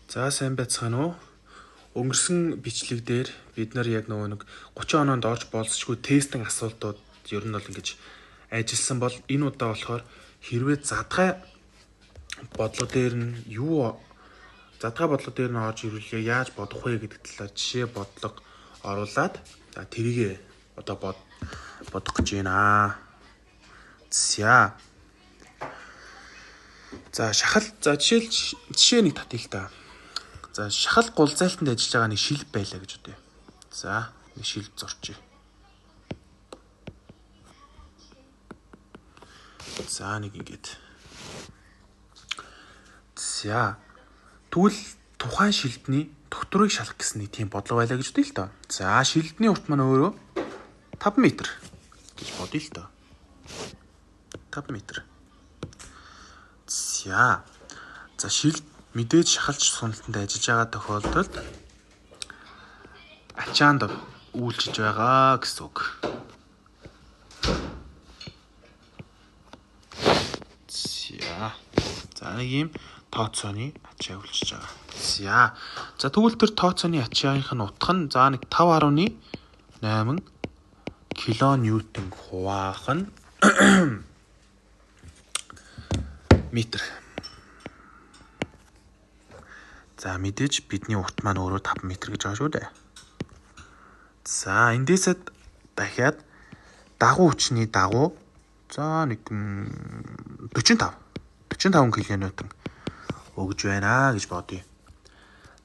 За сайн байцгаана уу? Өнгөрсөн бичлэг дээр бид нар яг нэг 30 оноонд орж болцсохгүй тестийн асуултууд ер нь бол ингэж ажилласан бол энэ удаа болохоор хэрвээ задгай бодлого дээр нь орж ирүүлээ яаж бодох вэ гэдэг талаар жишээ бодлого оруулаад тэрийг одоо бодох гэж байна. За жишээ нэг татъя л та. За шахал гулзайлтанд ажиллаж байгаа нэг шилб байлаа гэж бодъё. За нэг шилб зурчээ. За нэг ингэж. За тэгвэл тухайн шилбний докторыг шалах гэсэн нэг тийм бодлого байлаа гэж бодъё л доо. За шилбний урт маань өөрөө 5 м гэж бодъё л доо. 5 м. За шилб мэдээж шахалч суналтанд ажиллаж байгаа тохиолдолд ачаанд үйлчилж байгаа гэсэн үг. За нэг юм тооцооны ачаа үйлчилж байгаа. За тэгвэл тэр тооцооны ачаах нь утга нь за нэг 5.8 кН хуваахан метр. За мэдээж бидний урт маань өөрөө 5 м гэж байгаа шүү дээ. За эндээсээ дахиад дагуу хүчний дагуу за нэг 45 кН өгж байна гэж бодъё.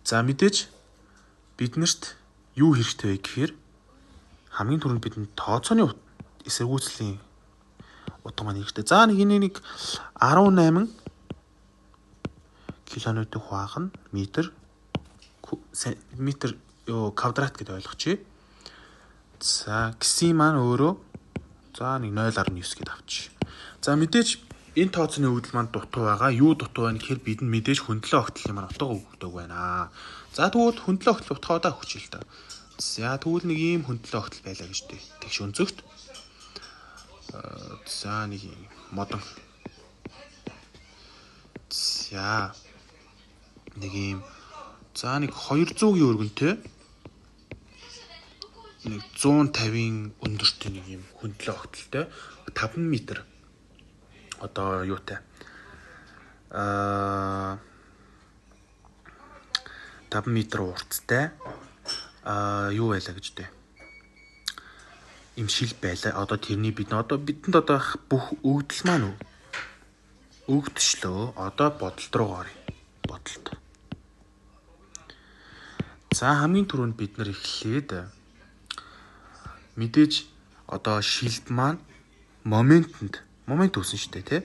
За мэдээж биднэрт юу хэрэгтэй вэ гэхээр хамгийн түрүүнд бидэнд тооцооны эсэргүүцлийн утга маань хэрэгтэй. За нэг 18 кН хуваахан метр квадрат гэдээ ойлгочих. За гэсэн маань өөрөө за нэг 0.9 гэдээ авчих. За мэдээж энэ тооцооны өгдөл маань дутуу байгаа. Юу дутуу байна гэхээр бидэнд мэдээж хөндлөн огтлын маань утга өгдөг байна. За тэгвэл хөндлөн огтл утгаа удаа өгч л та. За тэгвэл нэг ийм хөндлөн огтл байлаа гэж дээ. Тэгш өнцөгт. За нэг юм модон. За нэг юм за нэг 200-ийн өргөнтэй нэг 150-ийн өндөртэй нэг юм хөндлөн огтлтой 5 м одоо юутай 5 м урттай юу байлаа гэж дээ. Им шил байлаа. Одоо тэрний бидэнд одоо бүх өгдөл маань өгдөлчлөө. Одоо бодолд руу оръё. Бодолд. За хамгийн түрүүнд бид нар эхлээд мэдээж одоо шилб маань момент үүснэ шүү дээ, тий?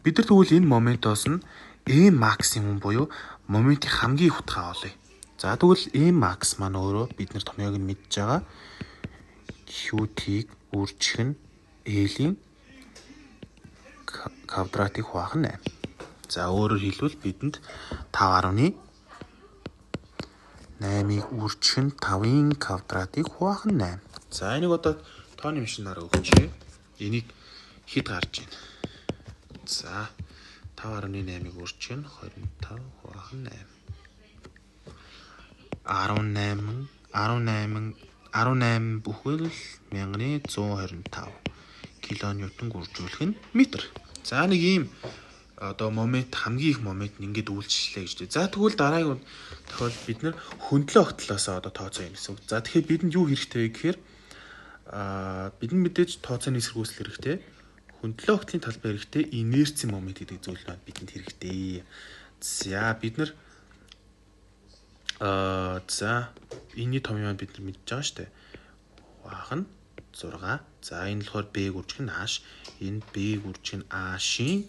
Бид нар тэгвэл энэ моментоос нь M максимум буюу моментийн хамгийн их утгаа олъё. За тэгвэл M max маань өөрөө бид нар томьёог нь мэдж байгаа. Q-ийг үржих нь L-ийн квадратыг хуваахан 8. За өөрөөр хэлбэл бидэнд 5.8-ыг үржих нь 5-ын квадратыг хуваахан 8. За энийг одоо тооны машинаар өгчээ. Энийг хэд гарч ийн? За 5.8-ыг үржих нь 25 хуваахан 8. 18 бүхэл 1125 кН үржүүлэх нь метр. За нэг ийм одоо момент хамгийн их момент нь ингээд үйлчлэлээ гэж дээ. За тэгвэл дараагийн тохиолдолд бид нэр хөндлөн огтлоос одоо тооцоо юм гэсэн үг. За тэгэхээр бидэнд юу хэрэгтэй вэ гэхээр бидэнд мэдээж тооцооны эсэргүүцэл хэрэгтэй. Хөндлөн огтлын талбай хэрэгтэй. Инерцийн момент гэдэг зүйл маань бидэнд хэрэгтэй. За бид нар за энэний томьёо маань бид нар мэдж байгаа шүү дээ. Хуваахан 6. За энэ болохоор B-г үржих нь H. Энэ B-г үржих нь H-ийн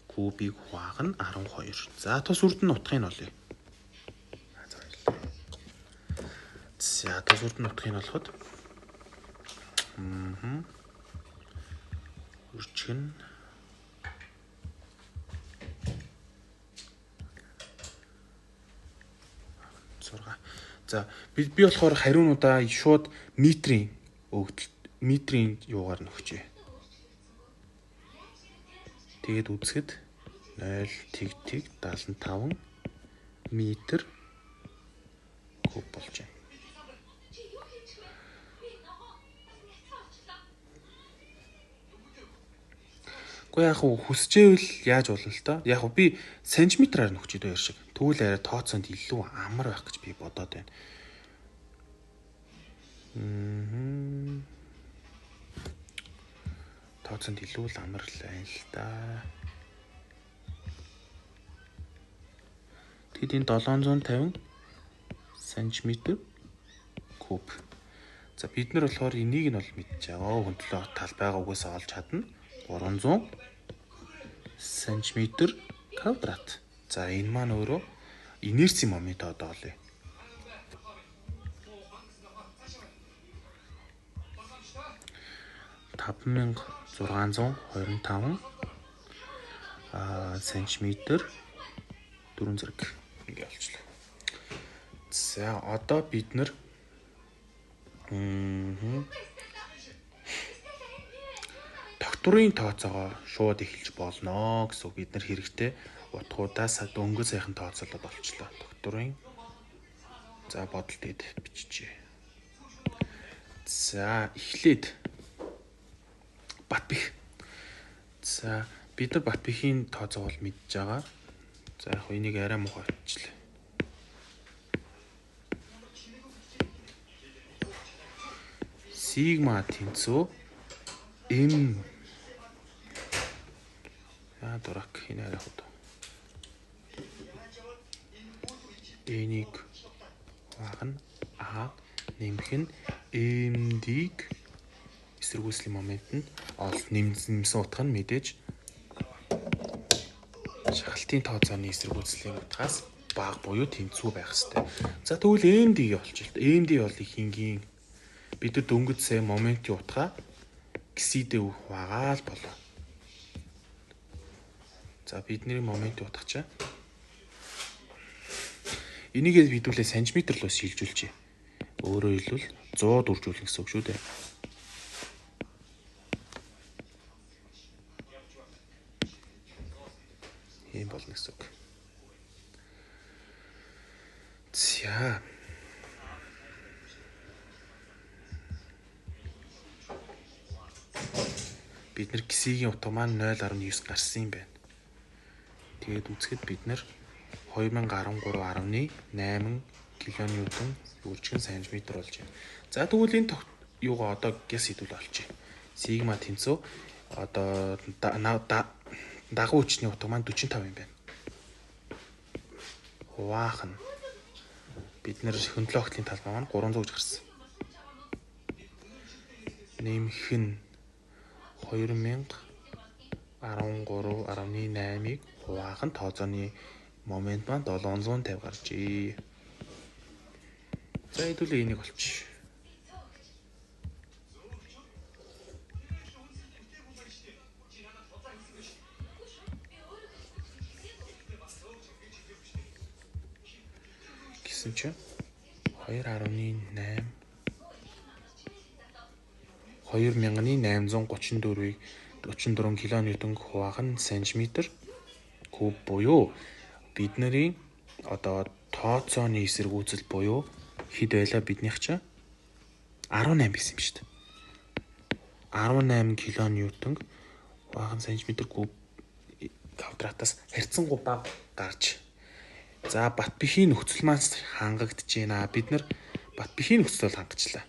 кубыг хуваахан 12. За тус үрдэн утгыг нь олъё. За тус үрдэн утгыг нь олоход үржих нь за би болохоор хариунуудаа шууд метрийн юугаар нөхчээ. Тэгээд үзэхэд 0.75 метр куб болж байна. Гэхдээ яг хүсчээвэл яаж болно л доо. Яг би сантиметраар нөхчихдээ хоёр шиг. Тэгвэл арай тооцоонд илүү амар байх гэж би бодоод байна. Тооцоонд илүү л амар л байна л да. Тэгэд энэ 750 см куб. За бид нар болохоор энийг нь бол мэдж байгаа. Хөндлөө талбайгаа угаасаа олж чадна. 300 см квадрат. За энэ маань өөрөө инерцийн момент одоо олъё. $5625 см 4 зэрэг ингэ олчлоо. За одоо бид нар тогтворын тооцоогоо шууд эхэлж болно гэсэн үг. Бид нар хэрэгтэй утгуудаас дөнгөж сайхан тооцоолоод олчлоо. Тогтворын за бодолт дэд биччихье. За эхлээд Батбих. За бид нар Батбихийн тооцоог бол мэдж байгаа. За яг энийг арай муухай болчихлоо. Сигма тэнцүү М дурак энэ арай хот. Энийг вагна А нэмэх нь МД-г эсэргүүцлийн момент нь нэмсэн утга нь мэдээж шахалтын тооцооны эсэргүүцлийн утгаас бага буюу тэнцүү байх ёстой. За тэгвэл МД болчихлоо. МД бол их энгийн бид нар дөнгөж сая моментын утгаа гисэдэ вагаал болоо. За бидний моментын утга чаа. Энийгээ бидүүлээ сантиметр руу шилжүүлчихье. Өөрөөр хэлбэл 100 дуржуулна гэсэн үг шүү дээ. Ийм болно гэсэн үг. За. Бид нар гисэгийн утга маань 0.9 гарсан юм байна. Тэгээд үзэхэд бид нар 2013.8 кН үржигэн сантиметр болж байна. За тэгвэл энэ юугаа одоо гяс хийдүүл олчих. Сигма тэнцүү одоо дагуу хүчний утга маань 45 юм байна. Хуваах нь бид нэр хөндлөө огтлын талбай маань 300 гэж гарсан. Нэмэх нь 2013.8-ыг хуваах нь тооцооны момент маань 750 гарчээ. За хэдүүлээ энийг олчих. Гэсэн чинь 2.8 2834-ийг 44 кН хуваах нь сантиметр куб буюу бидний одоо тооцооны эсэргүүцэл буюу хэд байлаа биднийх чинь 18 байсан юм шүү дээ. 18 кН хуваах нь сантиметр куб квадратаас харьцангуй бага гарч. За Батбихийн нөхцөл маань хангагдж байна. Бид нар Батбихийн нөхцөл хангажлаа.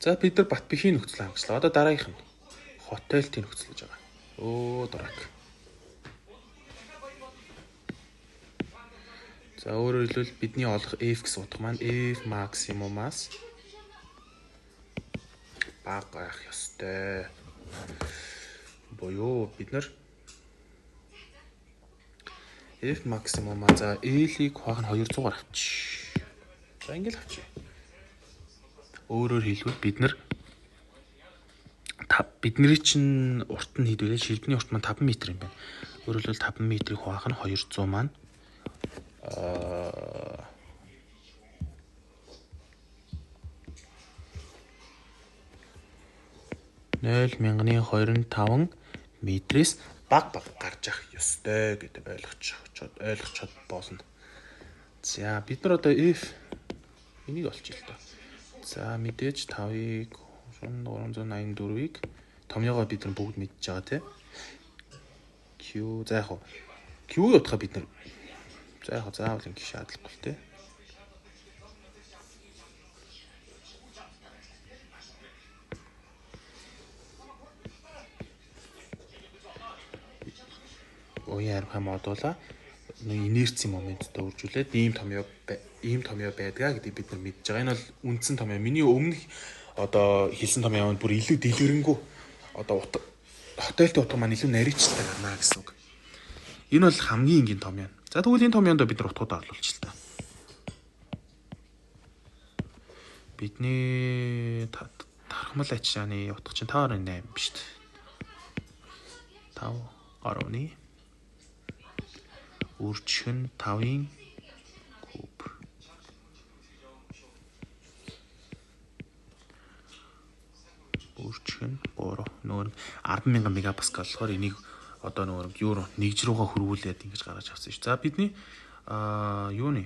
За бид нар Батбихийн нөхцөл хангажлаа. Одоо дараагийнх нь хотелтын нөхцөл гэж байгаа. Дурак. За өөрөөр хэлбэл бидний олох F гэсэн утга маань F максимумаас бага байх ёстой. Буюу бид нар F максимумаа за L-ийг хуваах нь 200-аар авчи. За ингээл авчи. Өөрөөр хэлбэл бидний чинь урт нь хэд вэ? Шилбэний урт маань 5 м юм байна. Өөрөөр хэлбэл 5 м-ийг хуваах нь 200 маань 0.25 метрээс баг гарч ах ёстой гэдэг ойлгочод болно. За бид нар одоо F энийг олчих л доо. За мэдээж 5-ыг 384-ийг томьёогоо бид нар бүгд мэдж байгаа тийм. Q за яг Q утга бид нар за яг заавал ингэ шаардлагагүй л тийм. Уяар хамаадуулаа инерцийн моменттой үржүүлээд ийм томьёо байдгаа гэдгийг бид нар мэдж байгаа. Энэ бол үндсэн томьёо. Миний өмнөх одоо хэлсэн томьёонд бүр илүү дэлгэрэнгүй одоо хотелтэй утга маань илүү нарийчтай гарнаа гэсэн үг. Энэ бол хамгийн энгийн томьёо. За тэгвэл энэ томьёонд бид нар утгуудаа оруулж л та. Бидний тархмал ачааны утга чинь 5.8 биш үү? 5.1 үржих нь 5-ын куб. Үржих нь 3. Нөр 10,000 мегапаскал болохоор энийг одоо нөр евро 1 руугаа хөрвүүлээд ингэж гаргаж авсан шүү. За бидний юуны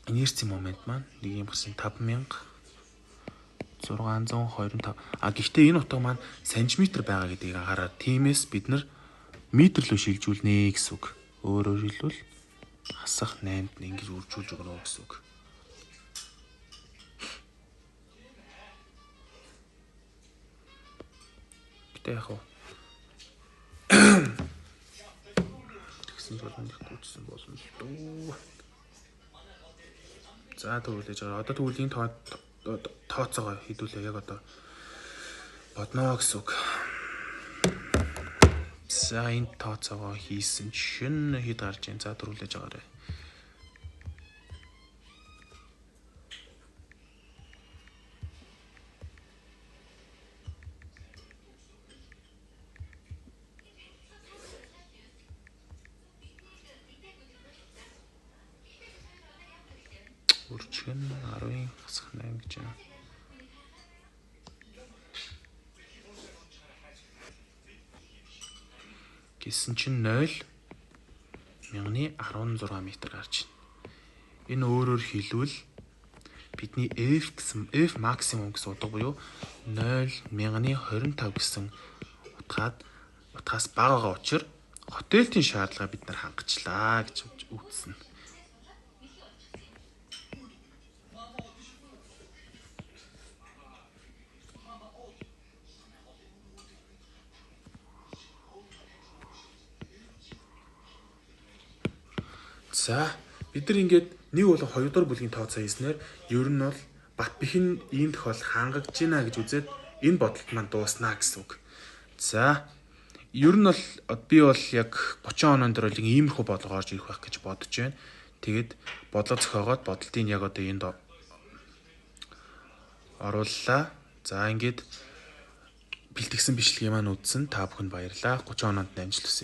инерцийн момент маань нэг юм гэсэн 5,625. Гэхдээ энэ утга маань сантиметр байгаа гэдгийг анхаараа. Тиймээс бид нар метр рүү шилжүүлнэ гэсэн үг. Өөрөөр хэлбэл хасах 8-д ингэж үржүүлж өгнө гэсэн үг. Гэтэ яг тэгсэн болгонд гүйцсэн болно л дөө. За тэгвэл яаж байгаа. Одоо тэгвэл энэ тооцоогоо хийдүүлээ яг одоо бодноо гэсэн үг. За энэ тооцоогоо хийсэн чинь хэд гарч ийн. За төрүүлж байгаарай. Үржих нь 10-ын хасах 8 гэж байна. Гэсэн чинь 0.16 метр гарч байна. Энэ өөрөөр хэлбэл бидний F максимум гэсэн утга буюу 0.25 гэсэн утгаас багагаа учраа хотелтийн шаардлагаа бид нар хангачлаа гэж үзсэн. За бид нар ингээд нэг болон 2 дугаар бүлгийн тооцоо хийснээр ер нь бол Батбэх нь ийм тохиол хангаж гинэ гэж үзээд энэ бодолт маань дууснаа гэсэн үг. За ер нь бол би бол яг 30 оноо дээр бол иймэрхүү бодлого орж ирэх байх гэж бодож байна. Тэгээд бодлого зохиогоод бодолтыг яг одоо энд орууллаа. За ингээд бэлтгэсэн бичлэгийг маань үзсэн та бүхэнд баярлалаа. 30 оноонд амжилт хүсье.